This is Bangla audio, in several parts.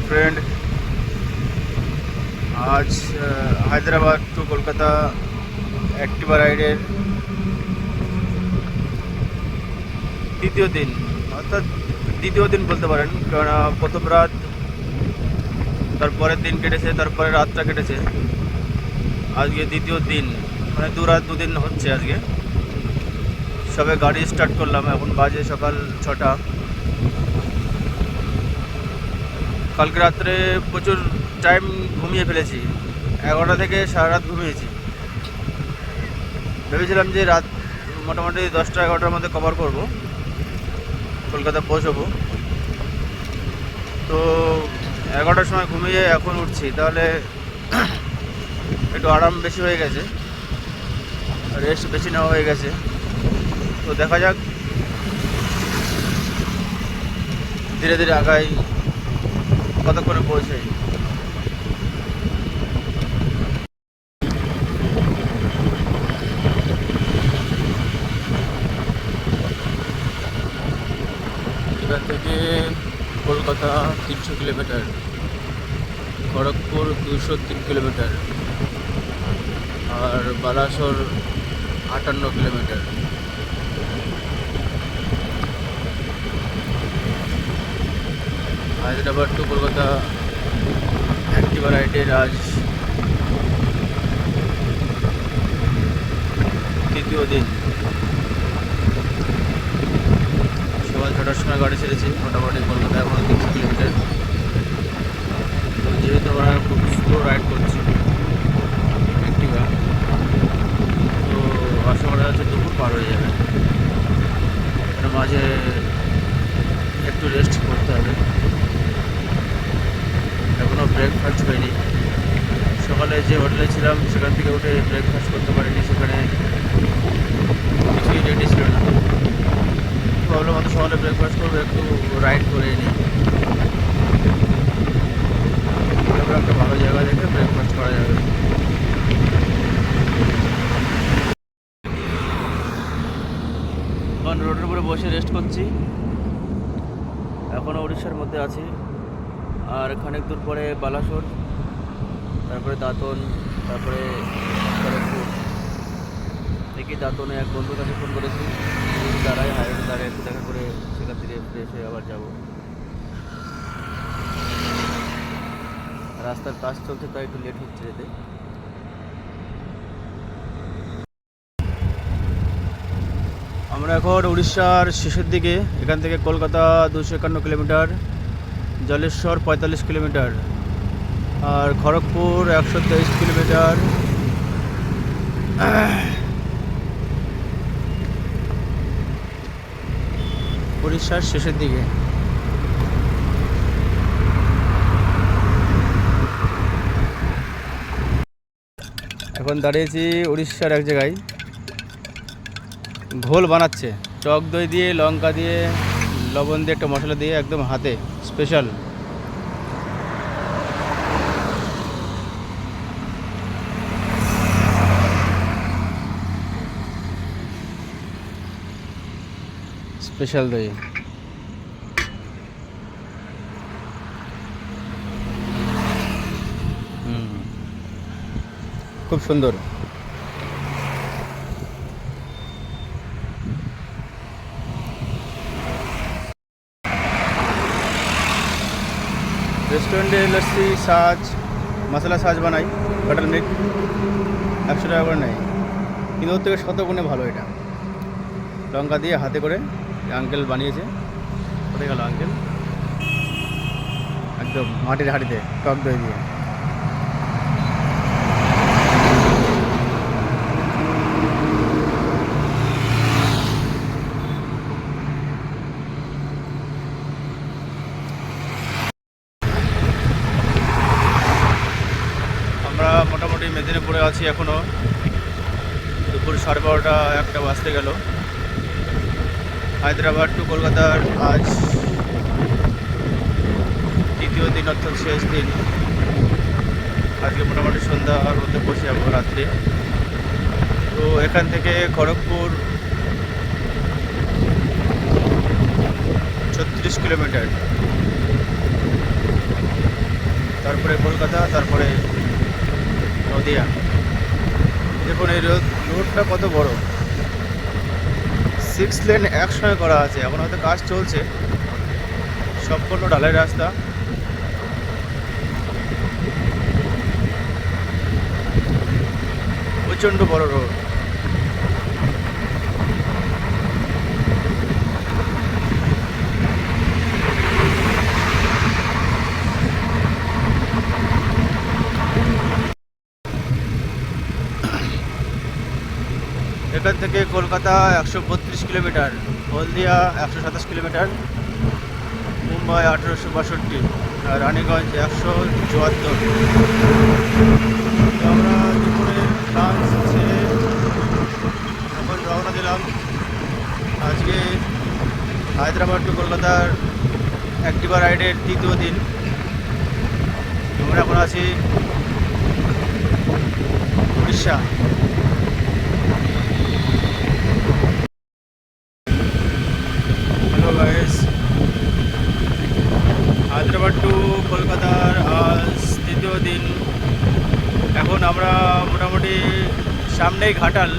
ফ্রেন্ড, আজ হায়দ্রাবাদ টু কলকাতা অ্যাক্টিভা রাইডের দ্বিতীয় দিন, অর্থাৎ দ্বিতীয় দিন বলতে পারেন, কারণ প্রথম রাত, তারপরের দিন কেটেছে, তারপরে রাতটা কেটেছে, আজকে দ্বিতীয় দিন, মানে 2 রাত 2 দিন হচ্ছে আজকে। সবে গাড়ি স্টার্ট করলাম, এখন বাজে সকাল 6টা। কালকে রাত্রে প্রচুর টাইম ঘুমিয়ে ফেলেছি, 11টা থেকে সারা রাত ঘুমিয়েছি। ভেবেছিলাম যে রাত মোটামুটি 10টা 11টার মধ্যে কভার করব, কলকাতা পৌঁছবো। তো 11টার সময় ঘুমিয়ে এখন উঠছি, তাহলে একটু আরাম বেশি হয়ে গেছে, রেস্ট বেশি নেওয়া হয়ে গেছে। তো দেখা যাক, ধীরে ধীরে আগাই, কতক্ষণে পৌঁছাই। এখান থেকে কলকাতা 300 কিলোমিটার, খড়গপুর 203 কিলোমিটার, আর বালাসোর 58 কিলোমিটার। হায়দ্রাবাদ টু কলকাতা অ্যাক্টিভা রাইডের আজ তৃতীয় দিন। সকাল 6টার সময় গাড়ি ছেড়েছি, মোটামুটি কলকাতা এখন 300 কিলোমিটার। তো যেহেতু আমরা খুব স্লো রাইড করছি অ্যাক্টিভা, তো আশা করা যাচ্ছে দুপুর পার হয়ে যাবে, এর মাঝে একটু রেস্ট করতে হবে। এখনও ব্রেকফাস্ট হয়নি, সকালে যে হোটেলে ছিলাম সেখান থেকে উঠে ব্রেকফাস্ট করতে পারিনি, সেখানে কিছুই রেডি ছিল না। ভাবলাম অত সকালে ব্রেকফাস্ট করবো, একটু রাইড করে নিই, একটা ভালো জায়গা দেখে ব্রেকফাস্ট করা যাবে। এখন রোডের উপরে বসে রেস্ট করছি, এখনও উড়িষ্যার মধ্যে আছি। আর খানিক দূর পরে বালাসোর, তারপরে দাঁতন, তারপরে খড়গপুর। দেখি দাঁতনে এক বন্ধুর কাছে ফোন করেছি, দাঁড়ায় হাইওয়ে দাঁড়ায় একটু দেখা করে সেখান থেকে ফ্রেশ হয়ে আবার যাব। রাস্তার কাজ চলছে, তাই একটু লেট হচ্ছে যেতে। আমরা এখন উড়িষ্যার শেষের দিকে, এখান থেকে কলকাতা 251 কিলোমিটার, জলেশ্বর 45 কিলোমিটার, আর খড়গপুর 123 কিলোমিটার। উড়িষ্যার শেষের দিকে। এখন দাঁড়িয়েছি উড়িষ্যার এক জায়গায়, ঘোল বানাচ্ছে টক দই দিয়ে, লঙ্কা দিয়ে, লবণ দিয়ে, একটা মশলা দিয়ে, একদম হাতে স্পেশাল। স্পেশাল দই। খুব সুন্দর। রেস্টুরেন্টে লস্যি, সাজ, মশলা সাজ বানাই, বাটার মিল্ক 100 টাকা করে নেয়, কিন্তু ওর থেকে 100 গুণে ভালো এটা। লঙ্কা দিয়ে হাতে করে আঙ্কেল বানিয়েছে, কোথায় গেল আঙ্কেল, একদম মাটির হাঁড়িতে টক দই দিয়ে। আমরা মোটামুটি মেদিনীপুরে আছি এখনও, দুপুর 12:30 1টা বাজতে গেল। হায়দ্রাবাদ টু কলকাতার আজ দ্বিতীয় দিন, অর্থাৎ শেষ দিন। আজকে মোটামুটি সন্ধ্যার মধ্যে পৌঁছে যাবো, রাত্রে। তো এখান থেকে খড়গপুর 36 কিলোমিটার, তারপরে কলকাতা, তারপরে নদিয়া। দেখুন এই রোডটা কত বড়, 6 লেন একসঙ্গে করা আছে। এখন হয়তো কাজ চলছে, সম্পূর্ণ ঢালাই রাস্তা। প্রচণ্ড বড় রোড। এখান থেকে কলকাতা 132 কিলোমিটার, হলদিয়া 127 কিলোমিটার, মুম্বাই 1862, আর রানীগঞ্জ 174। আমরা দুপুরে লাঞ্চ ছেড়ে এখন রওনা দিলাম। আজকে হায়দ্রাবাদ টু কলকাতার অ্যাক্টিভা রাইডের তৃতীয় দিন। আমরা এখন আছি Orissa. Hello guys, Hyderabad to কলকাতার আজ তৃতীয় দিন। এখন আমরা মোটামুটি সামনেই ঘাটাল,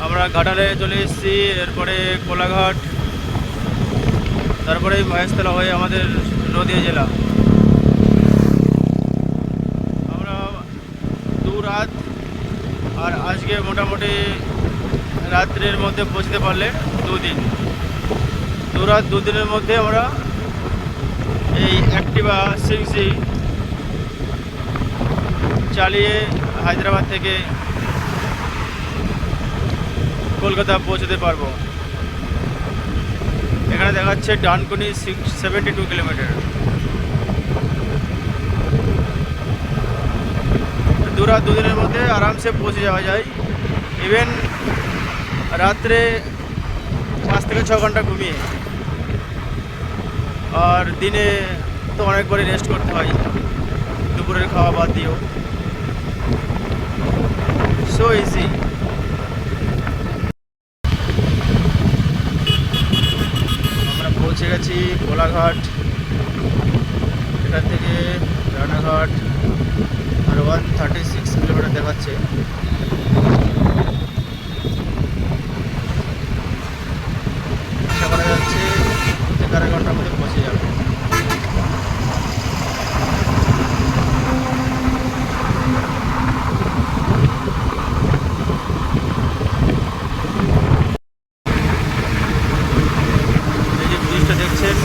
আমরা ঘাটালে চলে এসেছি। এরপরে কোলাঘাট, তারপরে মহেশতলা হয়ে আমাদের নদিয়া জেলা। আমরা 2 রাত আর আজকে মোটামুটি রাত্রের মধ্যে পৌঁছতে পারলে 2 দিন। 2 রাত 2 দিনের মধ্যে আমরা এই অ্যাক্টিভা 6G চালিয়ে হায়দ্রাবাদ থেকে কলকাতা পৌঁছতে পারবো। এখানে দেখাচ্ছে ডানকুনি 72 কিলোমিটার। 2 রাত 2 দিনের মধ্যে আরামসে পৌঁছে যাওয়া যায়। ইভেন রাত্রে 5 থেকে 6 ঘন্টা ঘুমিয়ে, আর দিনে তো অনেকবারই রেস্ট করতে হয়, দুপুরের খাওয়া বাদ দিয়েও। So easy. আমরা পৌঁছে গেছি কোলাঘাট। এখান থেকে রানাঘাট আর 136 কিলোমিটার দেখাচ্ছে। আশা করা যাচ্ছে 11 ঘন্টার মধ্যে পৌঁছে যাবে। এই যে ব্রিজটা দেখছেন,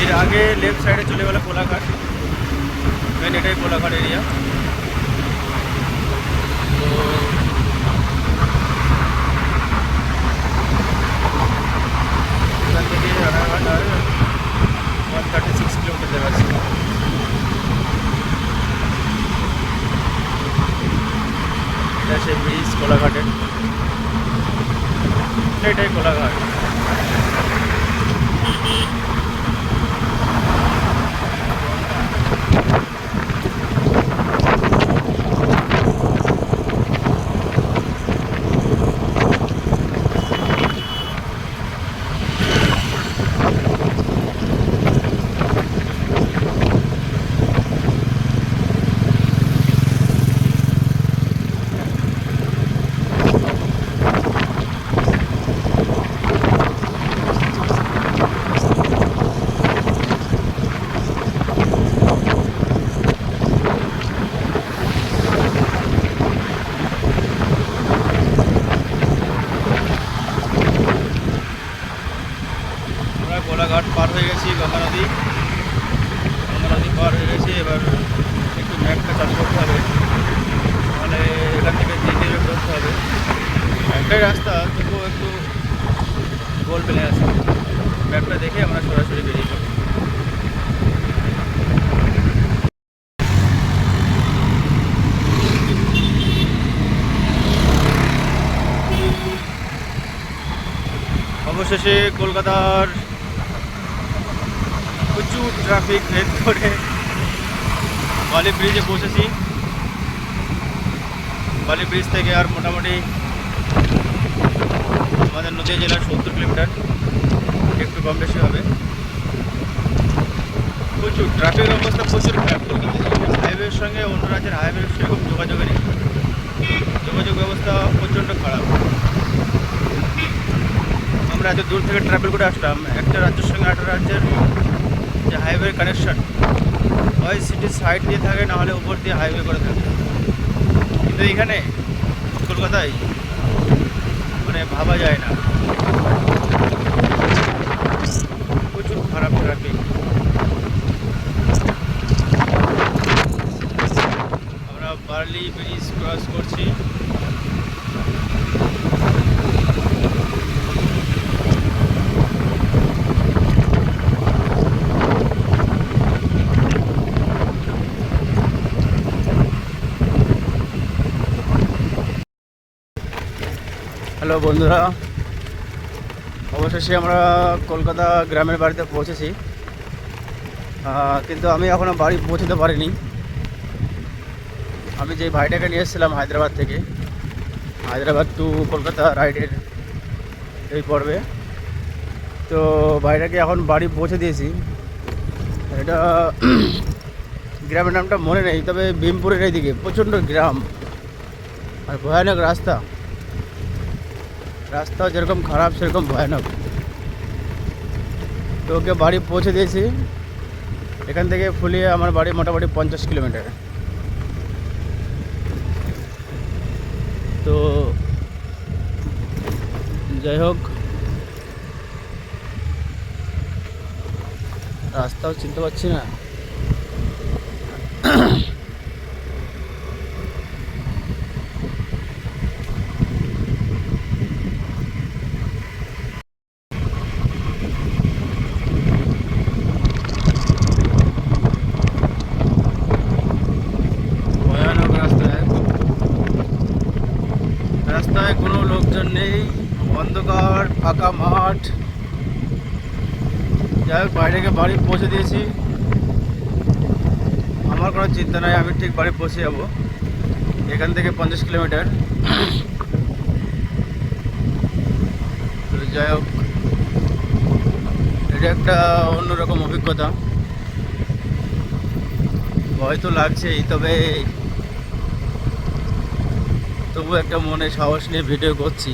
এর আগে লেফট সাইডে চলে গেল কোলাঘাট। মেন এটাই কোলাঘাট এরিয়া। তো এখান থেকে রানাঘাট আর 136 কিলোমিটার দেখাচ্ছে। এটা সেই ব্রিজ কোলাঘাটের, এটাই কোলাঘাট। কোলাঘাট পার হয়ে গেছি, গঙ্গা নদী পার হয়ে গেছি। এবার একটু ম্যাপটা চালু করতে হবে, মানে এখান থেকে ধীরে করতে হবে। একটাই রাস্তা, তবুও একটু গোল পেলে আছে। ম্যাপটা দেখে আমরা সরাসরি বেরিয়ে যাবো। অবশেষে কলকাতার প্রচুর ট্রাফিক ভেদ করে বালি ব্রিজে পৌঁছেছি। বালি ব্রিজ থেকে আর মোটামুটি আমাদের নদিয়া জেলার 70 কিলোমিটার, একটু কম বেশি হবে। প্রচুর ট্রাফিক অবস্থা প্রচুর খারাপ। হাইওয়ের সঙ্গে অন্য রাজ্যের হাইওয়ের সেরকম যোগাযোগ নেই, যোগাযোগ ব্যবস্থা প্রচণ্ড খারাপ। আমরা এত দূর থেকে ট্রাভেল করে আসলাম, একটা রাজ্যের সঙ্গে আরেকটা রাজ্যের যে হাইওয়ে কানেকশন হয় সিটির সাইড দিয়ে থাকে, না হলে উপর দিয়ে হাইওয়ে করে থাকে। কিন্তু এখানে কলকাতায় মানে ভাবা যায় না, প্রচুর খারাপ ট্রাফিক। আমরা বার্লি ব্রিজ ক্রস করছি। হ্যালো বন্ধুরা, অবশেষে আমরা কলকাতা গ্রামের বাড়িতে পৌঁছেছি, কিন্তু আমি এখনও বাড়ি পৌঁছতে পারিনি। আমি যে ভাইটাকে নিয়ে এসেছিলাম হায়দ্রাবাদ থেকে, হায়দ্রাবাদ টু কলকাতা রাইডের এই পর্বে, তো ভাইটাকে এখন বাড়ি পৌঁছে দিয়েছি। এটা গ্রামের নামটা মনে নেই, তবে ভীমপুরের এইদিকে প্রচণ্ড গ্রাম আর ভয়ানক রাস্তা। রাস্তা যেরকম খারাপ সেরকম ভয়ানক। তো ওকে বাড়ি পৌঁছে দিয়েছি। এখান থেকে ফুলিয়ে আমার বাড়ি মোটামুটি 50 কিলোমিটার। তো যাই হোক, রাস্তাও চিনতে পারছি না। ভয়ানক রাস্তায়, রাস্তায় কোনো লোকজন নেই, অন্ধকার ফাঁকা মাঠ। যাই হোক, বাইরেকে বাড়ি পৌঁছে দিয়েছি। আমার কোনো চিন্তা নাই, আমি ঠিক বাড়ি পৌঁছে যাবো। এখান থেকে 50 কিলোমিটার। তো যাই হোক, এটা একটা অন্যরকম অভিজ্ঞতা। ভয় তো লাগছেই, তবু একটা মনে সাহস নিয়ে ভিডিও করছি।